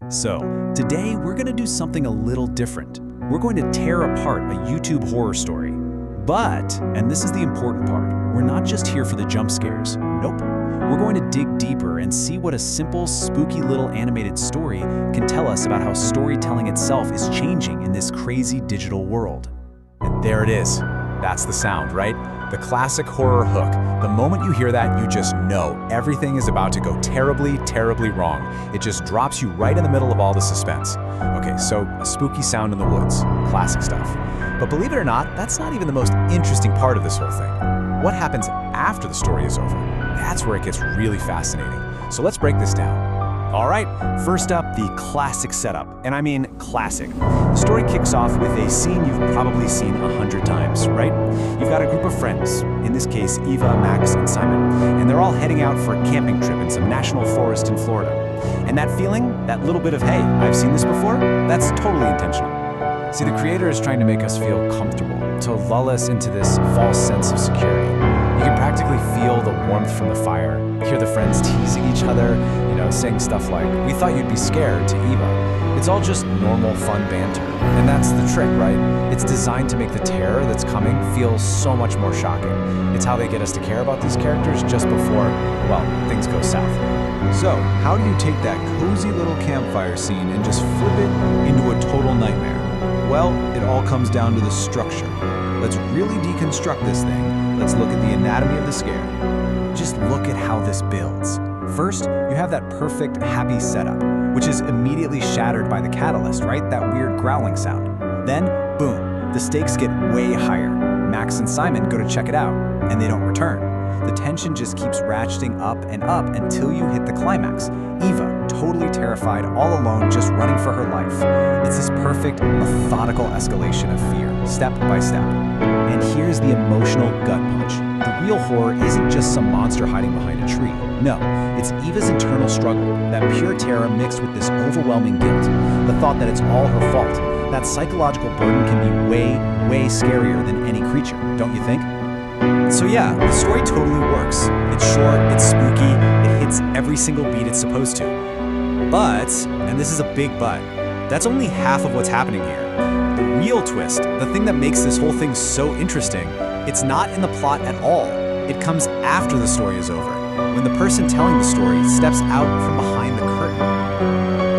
So, today we're going to do something a little different. We're going to tear apart a YouTube horror story. But, and this is the important part, we're not just here for the jump scares. Nope. We're going to dig deeper and see what a simple, spooky little animated story can tell us about how storytelling itself is changing in this crazy digital world. And there it is. That's the sound, right? The classic horror hook. The moment you hear that, you just know everything is about to go terribly, terribly wrong. It just drops you right in the middle of all the suspense. Okay, so a spooky sound in the woods. Classic stuff. But believe it or not, that's not even the most interesting part of this whole thing. What happens after the story is over? That's where it gets really fascinating. So let's break this down. All right, first up, the classic setup. And I mean classic. The story kicks off with a scene you've probably seen 100 times, right? You've got a group of friends, in this case, Eva, Max, and Simon, and they're all heading out for a camping trip in some national forest in Florida. And that feeling, that little bit of, hey, I've seen this before, that's totally intentional. See, the creator is trying to make us feel comfortable, to lull us into this false sense of security. You can practically feel the warmth from the fire, hear the friends teasing each other, saying stuff like, "We thought you'd be scared," to Eva. It's all just normal, fun banter. And that's the trick, right? It's designed to make the terror that's coming feel so much more shocking. It's how they get us to care about these characters just before, well, things go south. So, how do you take that cozy little campfire scene and just flip it into a total nightmare? Well, it all comes down to the structure. Let's really deconstruct this thing. Let's look at the anatomy of the scare. Just look at how this builds. First, you have that perfect, happy setup, which is immediately shattered by the catalyst, right? That weird growling sound. Then, boom, the stakes get way higher. Max and Simon go to check it out, and they don't return. The tension just keeps ratcheting up and up until you hit the climax. Eva, totally terrified, all alone, just running for her life. It's this perfect, methodical escalation of fear, step by step. And here's the emotional gut punch. The real horror isn't just some monster hiding behind a tree. No, it's Eva's internal struggle, that pure terror mixed with this overwhelming guilt, the thought that it's all her fault. That psychological burden can be way, way scarier than any creature, don't you think? So yeah, the story totally works. It's short, it's spooky, it hits every single beat it's supposed to. But, and this is a big but, that's only half of what's happening here. The real twist, the thing that makes this whole thing so interesting, it's not in the plot at all. It comes after the story is over, when the person telling the story steps out from behind the curtain.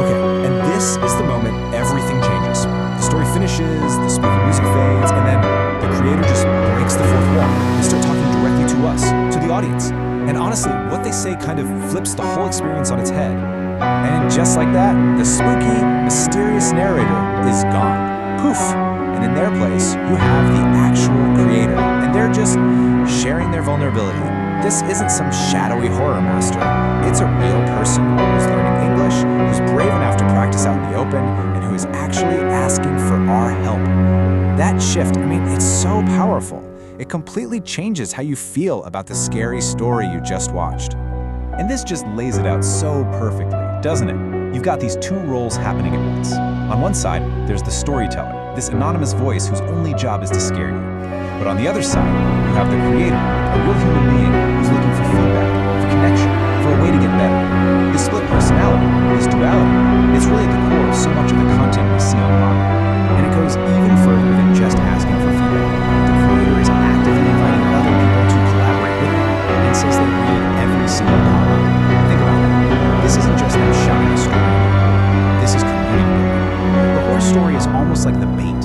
Okay, and this is the moment everything changes. The story finishes, the spooky music fades, and then the creator just breaks the fourth wall. They start talking directly to us, to the audience. And honestly, what they say kind of flips the whole experience on its head. And just like that, the spooky, mysterious narrator is gone. Poof! And in their place, you have the actual creator, and they're just sharing their vulnerability. This isn't some shadowy horror master. It's a real person who's learning English, who's brave enough to practice out in the open, and who is actually asking for our help. That shift, it's so powerful. It completely changes how you feel about the scary story you just watched. And this just lays it out so perfectly, doesn't it? You've got these two roles happening at once. On one side, there's the storyteller, this anonymous voice whose only job is to scare you. But on the other side, you have the creator, a real human being who's looking for feedback, for connection, for a way to get better. This split personality, this duality, is really at the core of so much of the content we see online. And it goes even further than just asking for feedback. The creator is actively inviting other people to collaborate with them and says they read every single comment. Think about that. This isn't just them shouting a story. This is community building. The horror story is almost like the bait,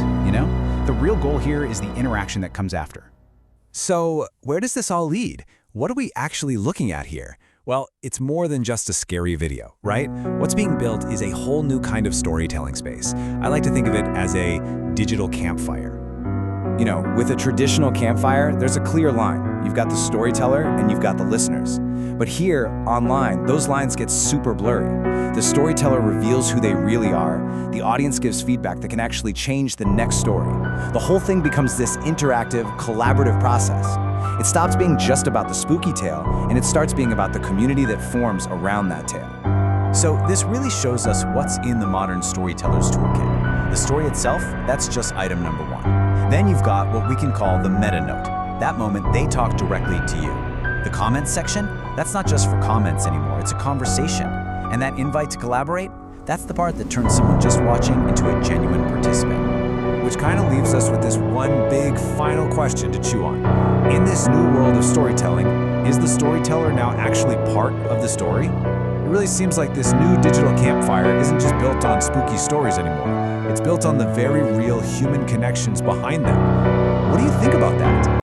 The real goal here is the interaction that comes after. So, where does this all lead? What are we actually looking at here? Well, it's more than just a scary video, right? What's being built is a whole new kind of storytelling space. I like to think of it as a digital campfire. With a traditional campfire, there's a clear line. You've got the storyteller and you've got the listeners. But here, online, those lines get super blurry. The storyteller reveals who they really are. The audience gives feedback that can actually change the next story. The whole thing becomes this interactive, collaborative process. It stops being just about the spooky tale, and it starts being about the community that forms around that tale. So this really shows us what's in the modern storyteller's toolkit. The story itself, that's just item number one. Then you've got what we can call the meta note. That moment they talk directly to you. The comments section, that's not just for comments anymore, it's a conversation. And that invite to collaborate, That's the part that turns someone just watching into a genuine participant. Which kind of leaves us with this one big final question to chew on. In this new world of storytelling, is the storyteller now actually part of the story? It really seems like this new digital campfire isn't just built on spooky stories anymore. It's built on the very real human connections behind them. What do you think about that?